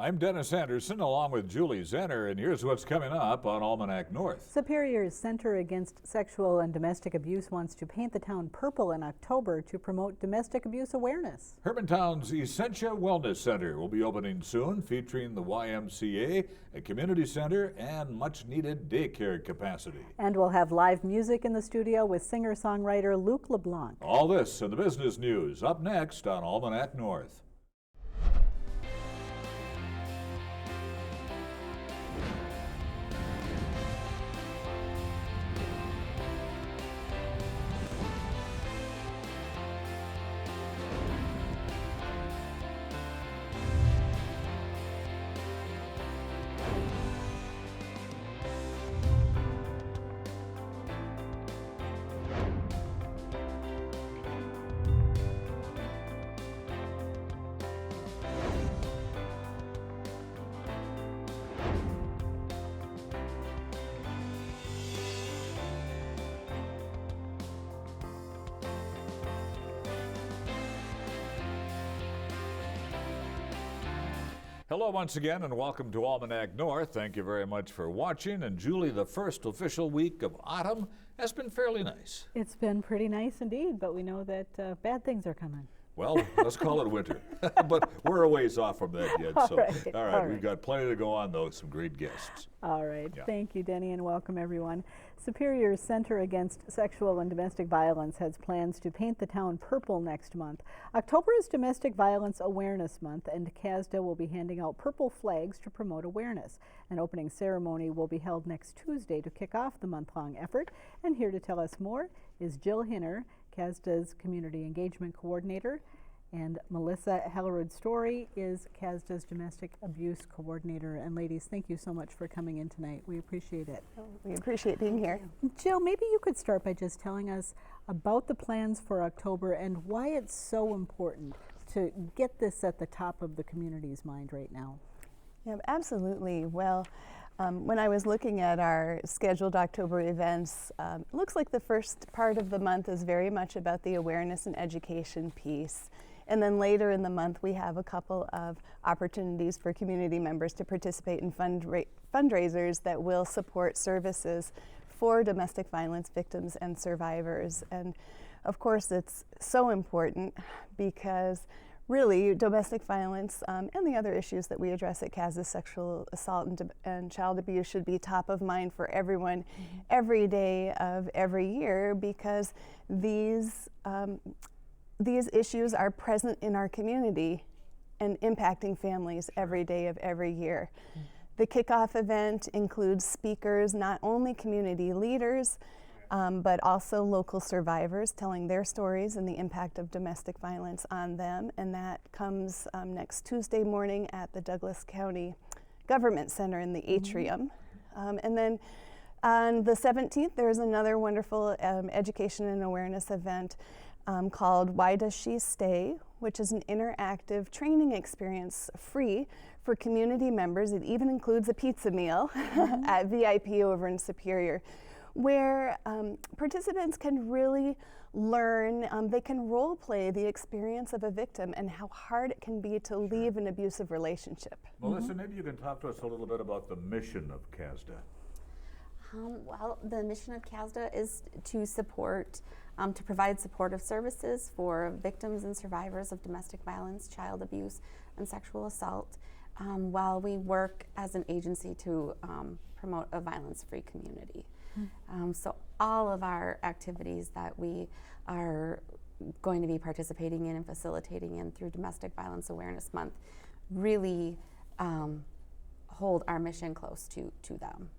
I'm Dennis Anderson along with Julie Zenner, and here's what's coming up on Almanac North. Superior's Center Against Sexual and Domestic Abuse wants to paint the town purple in October to promote domestic abuse awareness. Hermantown's Essentia Wellness Center will be opening soon, featuring the YMCA, a community center, and much-needed daycare capacity. And we'll have live music in the studio with singer-songwriter LeBlanc. All this and the business news up next on Almanac North. Hello once again and welcome to Almanac North. Thank you very much for watching. And Julie, the first official week of autumn has been fairly nice. It's been pretty nice indeed, but we know that bad things are coming. Well, let's call it winter, but we're a ways off from that yet. All right. We've got plenty to go on though, some great guests. All right, Yeah. Thank you, Denny, and welcome everyone. Superior's Center Against Sexual and Domestic Violence has plans to paint the town purple next month. October is Domestic Violence Awareness Month, and CASDA will be handing out purple flags to promote awareness. An opening ceremony will be held next Tuesday to kick off the month-long effort, and here to tell us more is Jill Hinner, CASDA's Community Engagement Coordinator, and Melissa Hellerud-Story is CASDA's Domestic Abuse Coordinator. And ladies, thank you so much for coming in tonight. We appreciate it. We appreciate being here. Jill, maybe you could start by just telling us about the plans for October and why it's so important to get this at the top of the community's mind right now. Yeah, absolutely. Well, when I was looking at our scheduled October events, it looks like the first part of the month is very much about the awareness and education piece. And then later in the month, we have a couple of opportunities for community members to participate in fundraisers that will support services for domestic violence victims and survivors. And of course, it's so important because really domestic violence and the other issues that we address at CASDA, sexual assault and child abuse, should be top of mind for everyone every day of every year, because these issues are present in our community and impacting families every day of every year. The kickoff event includes speakers, not only community leaders, but also local survivors telling their stories and the impact of domestic violence on them. And that comes next Tuesday morning at the Douglas County Government Center in the atrium. And then on the 17th, there's another wonderful education and awareness event called Why Does She Stay?, which is an interactive training experience free for community members. It even includes a pizza meal at VIP over in Superior, where participants can really learn, they can role play the experience of a victim and how hard it can be to leave an abusive relationship. Melissa, maybe you can talk to us a little bit about the mission of CASDA. Well, the mission of CASDA is to support, to provide supportive services for victims and survivors of domestic violence, child abuse, and sexual assault, while we work as an agency to promote a violence-free community. So all of our activities that we are going to be participating in and facilitating in through Domestic Violence Awareness Month really hold our mission close to them.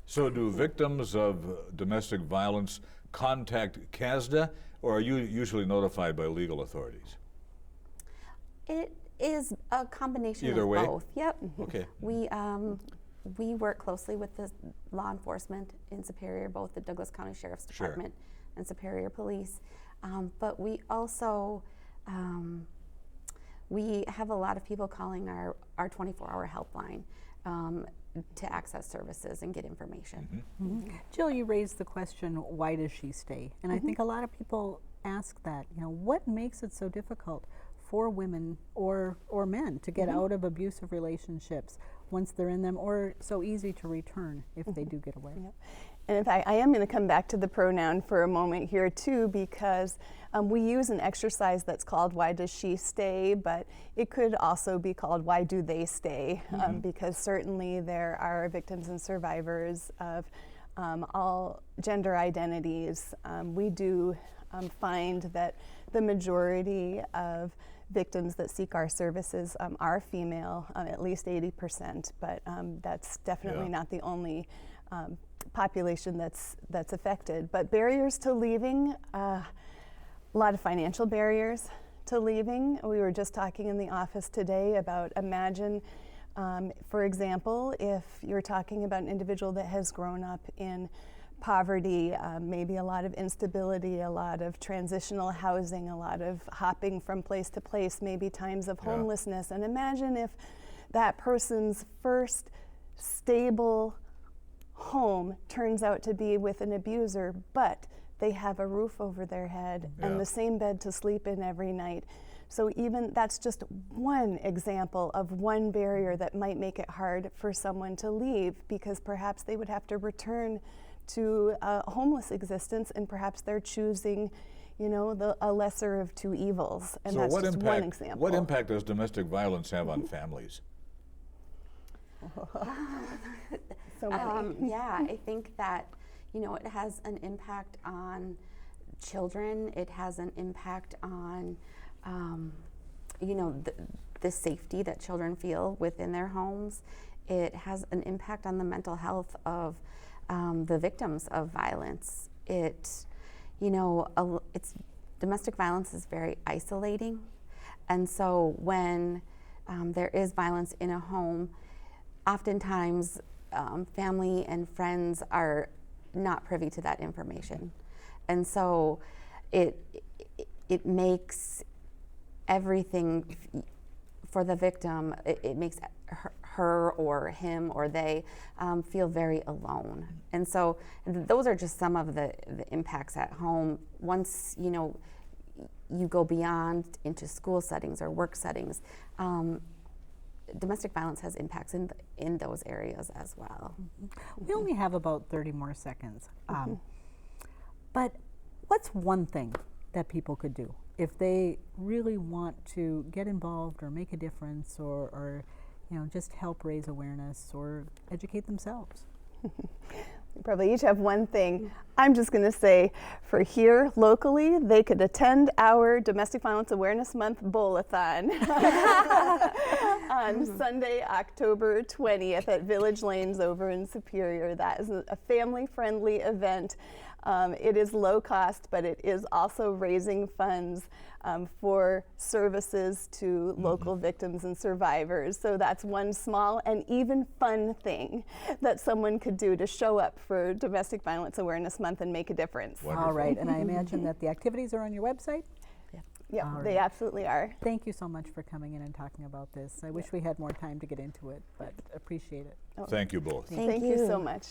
So do victims of domestic violence contact CASDA, or are you usually notified by legal authorities? It is a combination Either of way? both. Yep. Okay. We work closely with the law enforcement in Superior, both the Douglas County Sheriff's Department and Superior Police. But we also, we have a lot of people calling our 24-hour helpline to access services and get information. Jill, you raised the question, why does she stay? And I think a lot of people ask that, what makes it so difficult for women or men to get out of abusive relationships once they're in them, or so easy to return if they do get away. Yep. And in fact, I am going to come back to the pronoun for a moment here too, because we use an exercise that's called Why Does She Stay, but it could also be called Why Do They Stay, because certainly there are victims and survivors of all gender identities. We do find that the majority of victims that seek our services are female, at least 80%, but that's definitely not the only population that's affected. But barriers to leaving, a lot of financial barriers to leaving. We were just talking in the office today about, imagine, for example, if you're talking about an individual that has grown up in poverty, maybe a lot of instability, a lot of transitional housing, a lot of hopping from place to place, maybe times of homelessness. And imagine if that person's first stable home turns out to be with an abuser, but they have a roof over their head and the same bed to sleep in every night. So even that's just one example of one barrier that might make it hard for someone to leave, because perhaps they would have to return to a homeless existence, and perhaps they're choosing, you know, a lesser of two evils. And So that's what just impact, one example. what impact does domestic violence have on families? So many. Yeah, I think that, you know, it has an impact on children. It has an impact on, you know, the safety that children feel within their homes. It has an impact on the mental health of the victims of violence. It, you know, domestic violence is very isolating, and so when there is violence in a home, oftentimes family and friends are not privy to that information, and so it makes everything for the victim. It makes her or him or they feel very alone. And so those are just some of the impacts at home. Once, you know, you go beyond into school settings or work settings, domestic violence has impacts in those areas as well. We only have about 30 more seconds. But what's one thing that people could do if they really want to get involved or make a difference, or you know, just help raise awareness or educate themselves? We probably each have one thing. I'm just going to say, for here locally, they could attend our Domestic Violence Awareness Month Bowl-a-thon on Sunday, October 20th at Village Lanes over in Superior. That is a family-friendly event. It is low cost, but it is also raising funds for services to local victims and survivors. So that's one small and even fun thing that someone could do to show up for Domestic Violence Awareness Month and make a difference. Wonderful. All right, and I imagine that the activities are on your website? Yeah, All they right. absolutely are. Thank you so much for coming in and talking about this. I wish we had more time to get into it, but appreciate it. Thank you both. Thank you so much.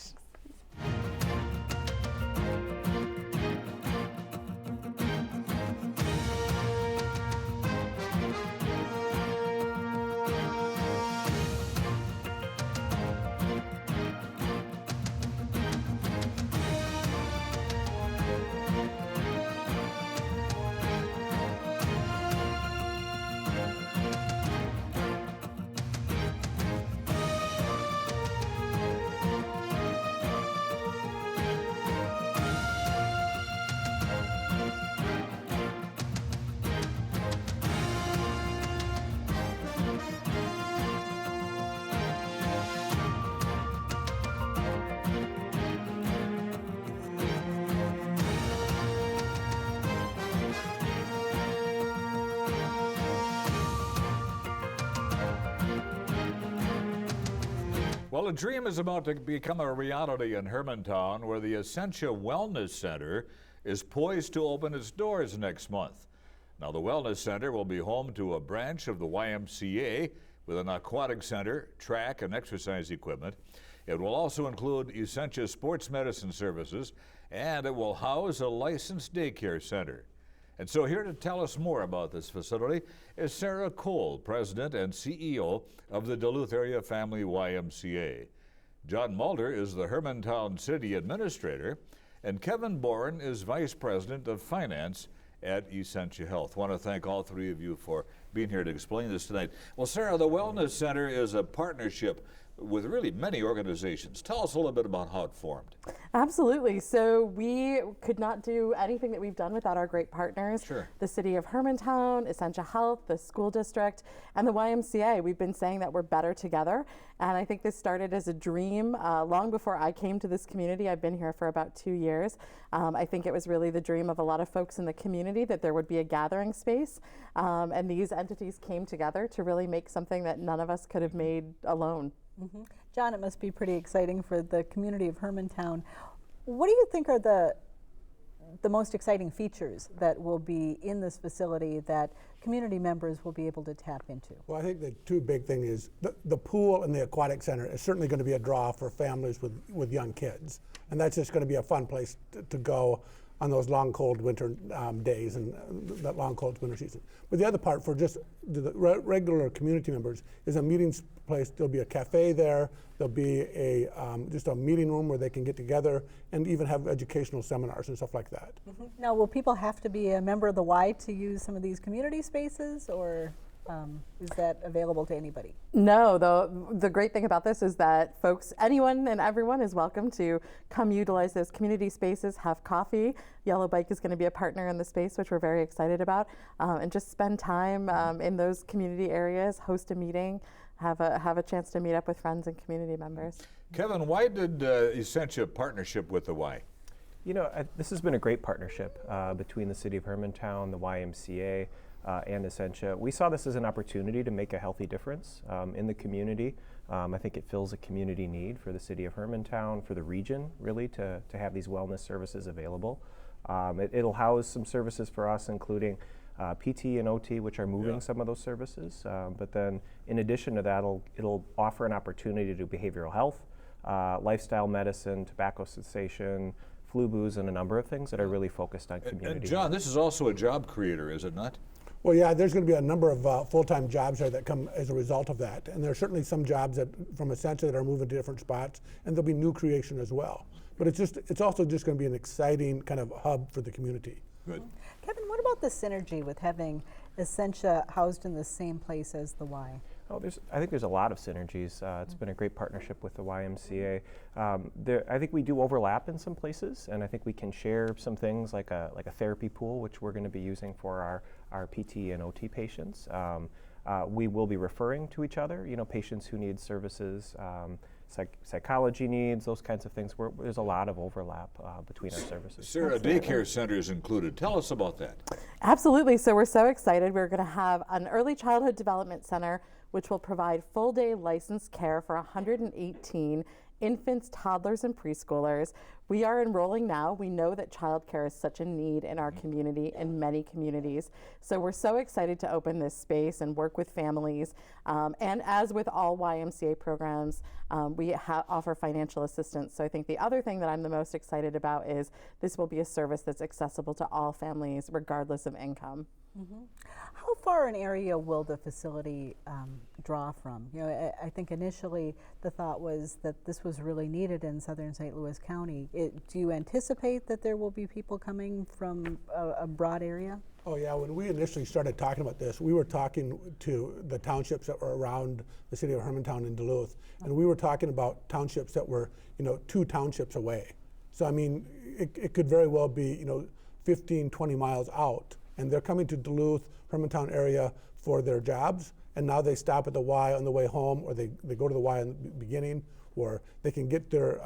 Well, a dream is about to become a reality in Hermantown, where the Essentia Wellness Center is poised to open its doors next month. Now, the Wellness Center will be home to a branch of the YMCA with an aquatic center, track, and exercise equipment. It will also include Essentia sports medicine services, and it will house a licensed daycare center. And so here to tell us more about this facility is Sarah Cole, President and CEO of the Duluth Area Family YMCA. John Mulder is the Hermantown City Administrator, and Kevin Bourne is Vice President of Finance at Essentia Health. I want to thank all three of you for being here to explain this tonight. Well, Sarah, the Wellness Center is a partnership with really many organizations. Tell us a little bit about how it formed. Absolutely. So we could not do anything that we've done without our great partners. Sure. The City of Hermantown, Essentia Health, the school district, and the YMCA. We've been saying that we're better together. And I think this started as a dream long before I came to this community. I've been here for about 2 years. I think it was really the dream of a lot of folks in the community that there would be a gathering space. And these entities came together to really make something that none of us could have made alone. Mm-hmm. John, it must be pretty exciting for the community of Hermantown. What do you think are the most exciting features that will be in this facility that community members will be able to tap into? Well, I think the two big things is the pool and the aquatic center is certainly going to be a draw for families with young kids. And that's just going to be a fun place to go on those long, cold winter days and that long, cold winter season. But the other part for just the regular community members is a meeting place. There'll be a cafe there. There'll be just a meeting room where they can get together and even have educational seminars and stuff like that. Mm-hmm. Now, will people have to be a member of the Y to use some of these community spaces, or is that available to anybody? No, the great thing about this is that folks, anyone and everyone is welcome to come utilize those community spaces, have coffee. Yellow Bike is going to be a partner in the space, which we're very excited about, and just spend time in those community areas, host a meeting, have a chance to meet up with friends and community members. Kevin, why did Essentia partnership with the Y? You know, this has been a great partnership between the City of Hermantown, the YMCA, and Essentia. We saw this as an opportunity to make a healthy difference in the community. I think it fills a community need for the City of Hermantown, for the region, really, to have these wellness services available. It'll house some services for us, including PT and OT, which are moving some of those services. But then, in addition to that, it'll offer an opportunity to do behavioral health, lifestyle medicine, tobacco cessation, flu, booze, and a number of things that are really focused on community. And John, this is also a job creator, is it not? Well, yeah, there's going to be a number of full-time jobs there that come as a result of that. And there are certainly some jobs from Essentia that are moving to different spots, and there'll be new creation as well. But it's also just going to be an exciting kind of hub for the community. Good. Kevin, what about the synergy with having Essentia housed in the same place as the Y? Oh, I think there's a lot of synergies. It's been a great partnership with the YMCA. I think we do overlap in some places, and I think we can share some things like a therapy pool, which we're going to be using for our PT and OT patients. We will be referring to each other, patients who need services, psychology needs, those kinds of things. There's a lot of overlap between our services. Sarah, daycare center is included. Tell us about that. Absolutely. So we're so excited. We're going to have an early childhood development center, which will provide full-day licensed care for 118 infants, toddlers, and preschoolers. We are enrolling now. We know that childcare is such a need in our community and many communities. So we're so excited to open this space and work with families. And as with all YMCA programs, we offer financial assistance. So I think the other thing that I'm the most excited about is this will be a service that's accessible to all families regardless of income. Mm-hmm. How far an area will the facility draw from? I think initially the thought was that this was really needed in southern St. Louis County. Do you anticipate that there will be people coming from a broad area? Oh yeah, when we initially started talking about this, we were talking to the townships that were around the city of Hermantown and Duluth, and we were talking about townships that were 2 townships away. So I mean, it could very well be 15, 20 miles out, and they're coming to Duluth, Hermantown area for their jobs, and now they stop at the Y on the way home, or they go to the Y in the beginning, or they can get their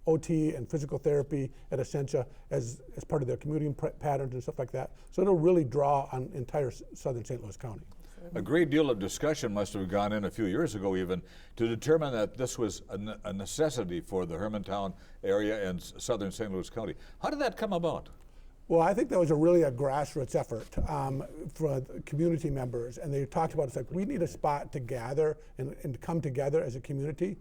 OT and physical therapy at Essentia as part of their commuting patterns and stuff like that. So it'll really draw on entire southern St. Louis County. A great deal of discussion must have gone in a few years ago even to determine that this was a necessity for the Hermantown area and southern St. Louis County. How did that come about? Well, I think that was a grassroots effort for the community members, and they talked about it's like we need a spot to gather and come together as a community.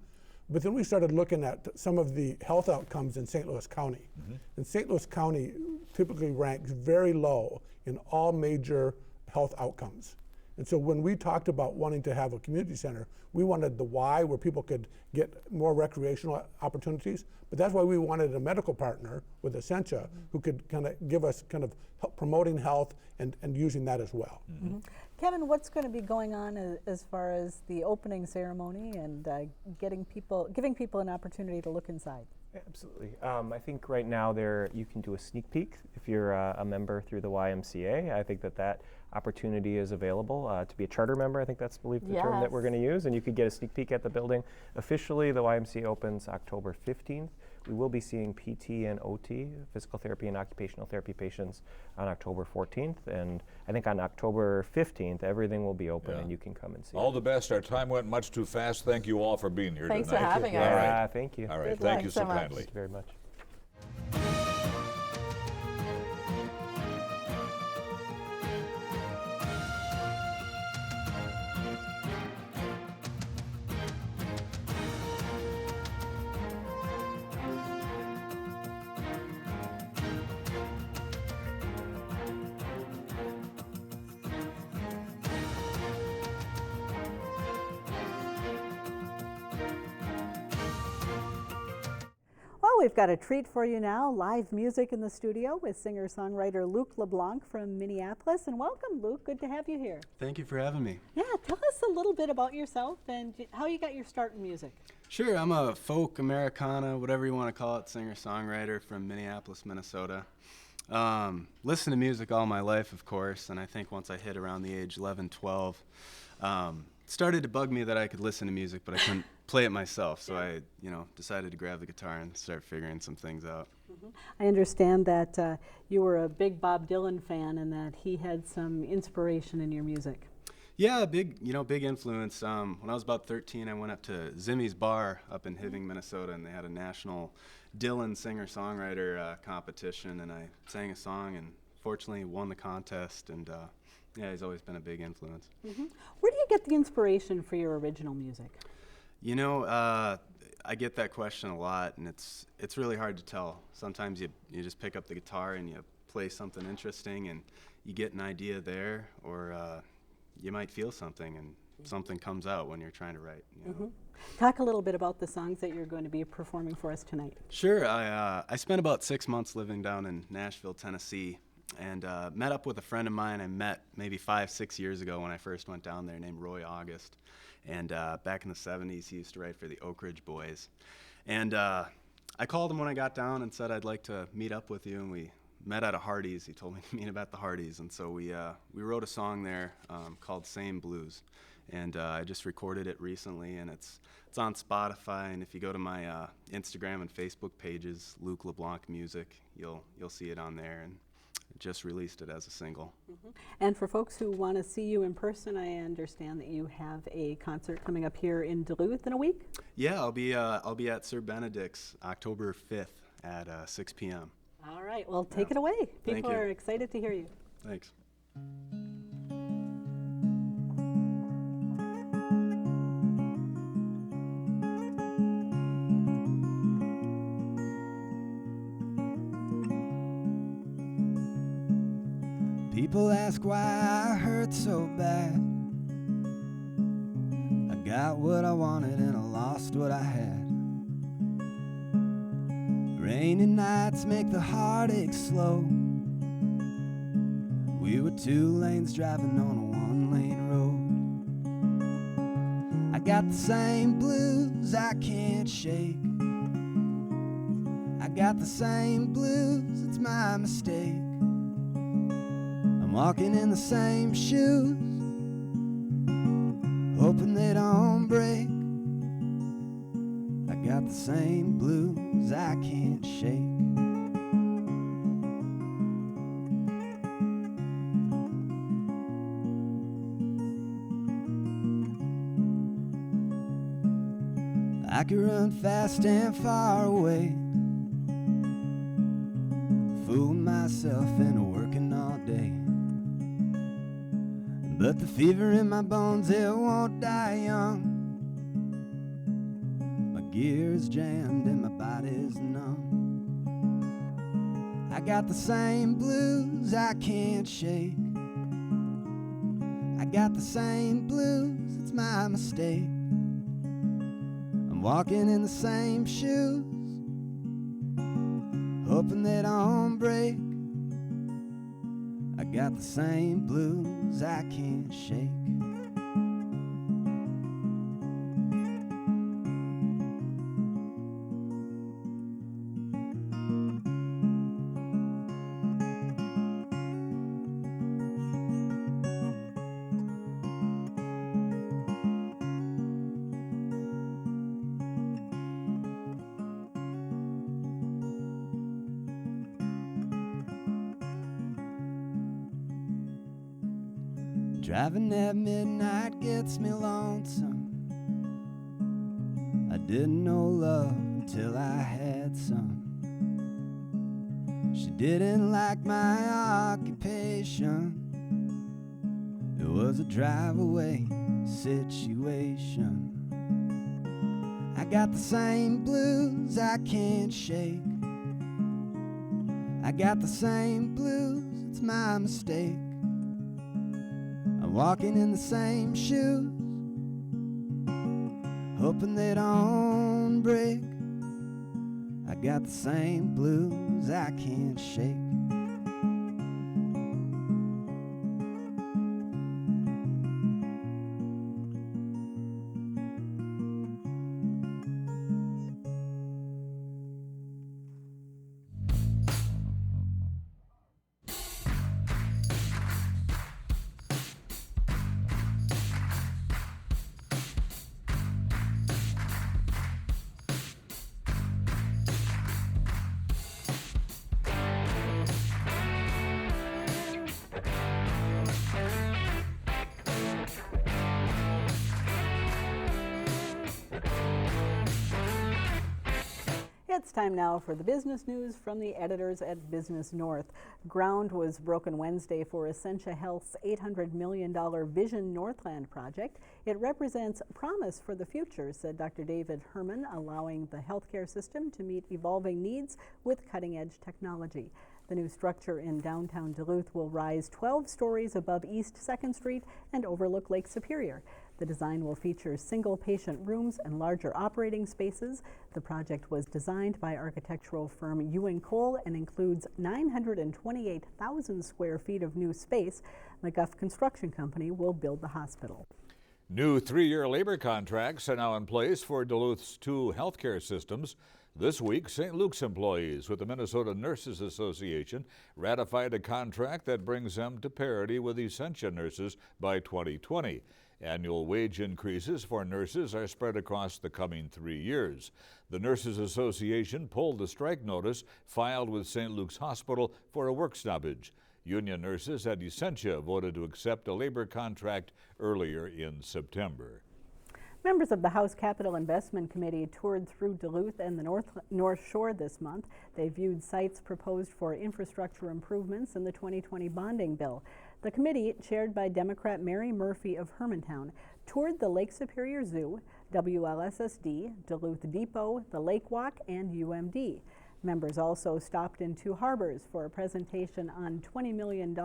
But then we started looking at some of the health outcomes in St. Louis County. Mm-hmm. In St. Louis County, typically ranks very low in all major health outcomes. And so when we talked about wanting to have a community center, we wanted the why, where people could get more recreational opportunities, but that's why we wanted a medical partner with Essentia who could kind of give us kind of help promoting health and using that as well. Kevin, what's going to be going on as far as the opening ceremony and giving people an opportunity to look inside? Absolutely. I think right now you can do a sneak peek if you're a member through the YMCA. I think that opportunity is available to be a charter member. I think that's the term that we're going to use, and you could get a sneak peek at the building. Officially, the YMCA opens October 15th. We will be seeing PT and OT, physical therapy and occupational therapy patients, on October 14th, and I think on October 15th, everything will be open and you can come and see. All the best. Our time went much too fast. Thank you all for being here Thanks tonight. for having us. All right. Thank you. All right. Good Thank luck you so so much. kindly. Thank you very much. Well, we've got a treat for you now. Live music in the studio with singer-songwriter Luke LeBlanc from Minneapolis. And welcome, Luke. Good to have you here. Thank you for having me. Yeah, tell us a little bit about yourself and how you got your start in music. Sure, I'm a folk, Americana, whatever you want to call it, singer-songwriter from Minneapolis, Minnesota. Listened to music all my life, of course, and I think once I hit around the age 11, 12, it started to bug me that I could listen to music, but I couldn't play it myself, so I decided to grab the guitar and start figuring some things out. I understand that you were a big Bob Dylan fan and that he had some inspiration in your music. Yeah, big influence. When I was about 13, I went up to Zimmy's Bar up in Hibbing, Minnesota, and they had a national Dylan singer-songwriter competition, and I sang a song and fortunately won the contest, and yeah, he's always been a big influence. Where do you get the inspiration for your original music? You know, I get that question a lot, and it's really hard to tell. Sometimes you just pick up the guitar and you play something interesting and you get an idea there, or you might feel something and something comes out when you're trying to write. You know? Talk a little bit about the songs that you're going to be performing for us tonight. Sure. I spent about 6 months living down in Nashville, Tennessee, and met up with a friend of mine I met maybe 5-6 years ago when I first went down there, named Roy August. And back in the 70s, he used to write for the Oak Ridge Boys. And I called him when I got down and said I'd like to meet up with you, and we met at a Hardee's. He told me to meet him at the Hardee's, and so we wrote a song there called Same Blues. And I just recorded it recently, and it's on Spotify, and if you go to my Instagram and Facebook pages, Luke LeBlanc Music, you'll see it on there, and just released it as a single. And for folks who want to see you in person, I understand that you have a concert coming up here in Duluth in a week? Yeah, I'll be at Sir Benedict's October 5th at 6 p.m. All right, well, take it away. Thank People you. are excited to hear you. Thanks. People ask why I hurt so bad. I got what I wanted and I lost what I had. Rainy nights make the heartache slow. We were 2 lanes driving on a 1-lane road. I got the same blues I can't shake. I got the same blues, it's my mistake. I'm walking in the same shoes, hoping they don't break. I got the same blues I can't shake. I could run fast and far away, fool myself into working all day. But the fever in my bones, it won't die young. My gear's jammed and my body's numb. I got the same blues I can't shake. I got the same blues, it's my mistake. I'm walking in the same shoes, hoping they don't break. I got the same blues I can't shake. Driving at midnight gets me lonesome. I didn't know love until I had some. She didn't like my occupation. It was a drive-away situation. I got the same blues I can't shake. I got the same blues, it's my mistake. I'm walking in the same shoes, hoping they don't break. I got the same blues I can't shake. It's time now for the business news from the editors at Business North. Ground was broken Wednesday for Essentia Health's $800 million Vision Northland project. It represents promise for the future, said Dr. David Herman, allowing the healthcare system to meet evolving needs with cutting-edge technology. The new structure in downtown Duluth will rise 12 stories above East 2nd Street and overlook Lake Superior. The design will feature single-patient rooms and larger operating spaces. The project was designed by architectural firm Ewing Cole and includes 928,000 square feet of new space. McGuff Construction Company will build the hospital. New 3-year labor contracts are now in place for Duluth's 2 healthcare systems. This week, St. Luke's employees with the Minnesota Nurses Association ratified a contract that brings them to parity with Essentia nurses by 2020. Annual wage increases for nurses are spread across the coming 3 years. The Nurses Association pulled the strike notice filed with St. Luke's Hospital for a work stoppage. Union nurses at Essentia voted to accept a labor contract earlier in September. Members of the House Capital Investment Committee toured through Duluth and the North Shore this month. They viewed sites proposed for infrastructure improvements in the 2020 bonding bill. The committee, chaired by Democrat Mary Murphy of Hermantown, toured the Lake Superior Zoo, WLSSD, Duluth Depot, the Lake Walk, and UMD. Members also stopped in 2 harbors for a presentation on $20 million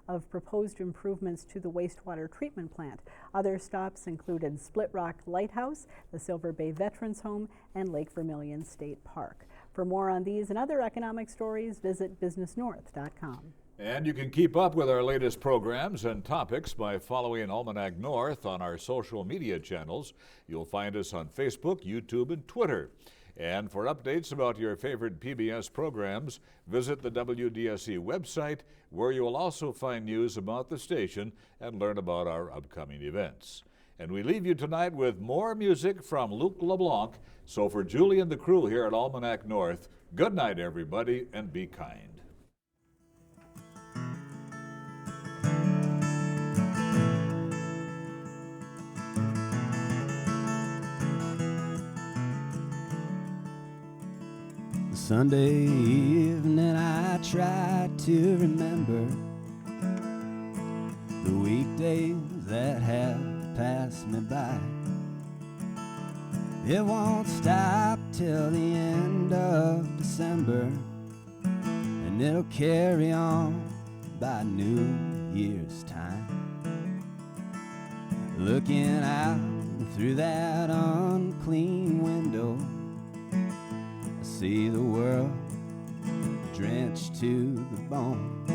of proposed improvements to the wastewater treatment plant. Other stops included Split Rock Lighthouse, the Silver Bay Veterans Home, and Lake Vermilion State Park. For more on these and other economic stories, visit businessnorth.com. And you can keep up with our latest programs and topics by following Almanac North on our social media channels. You'll find us on Facebook, YouTube, and Twitter. And for updates about your favorite PBS programs, visit the WDSE website, where you will also find news about the station and learn about our upcoming events. And we leave you tonight with more music from Luke LeBlanc. So for Julie and the crew here at Almanac North, good night, everybody, and be kind. Sunday evening I try to remember the weekdays that have passed me by. It won't stop till the end of December, and and it'll carry on by New Year's time. Looking out through that unclean window, I see the world drenched to the bone.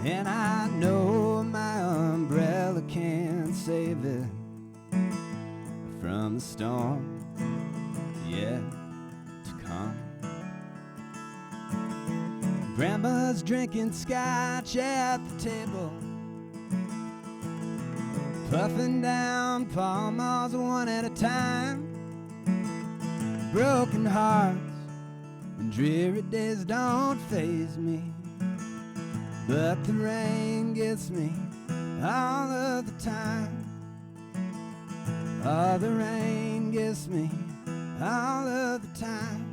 And I know my umbrella can't save it from the storm yet to come. Grandma's drinking scotch at the table, puffing down Pall Malls one at a time. Broken hearts and dreary days don't faze me, but the rain gets me all of the time. Oh, the rain gets me all of the time.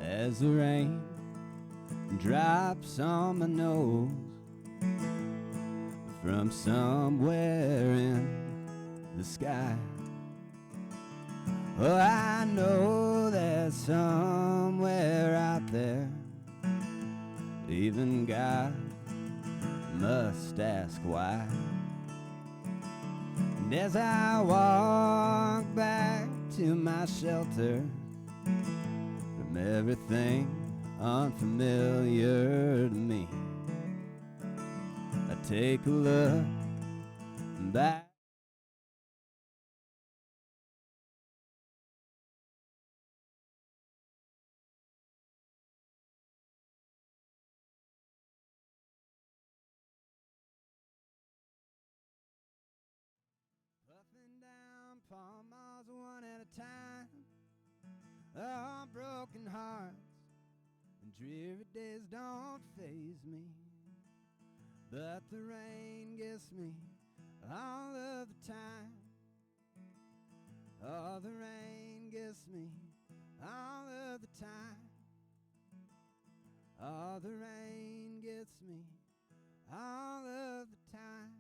As the rain drops on my nose from somewhere in the sky, oh, I know that somewhere out there even God must ask why. And as I walk back to my shelter from everything unfamiliar to me, I take a look back. Puffing down Pall Malls one at a time. Oh, broken hearts and dreary days don't faze me, but the rain gets me all of the time. Oh, the rain gets me all of the time. Oh, the rain gets me all of the time.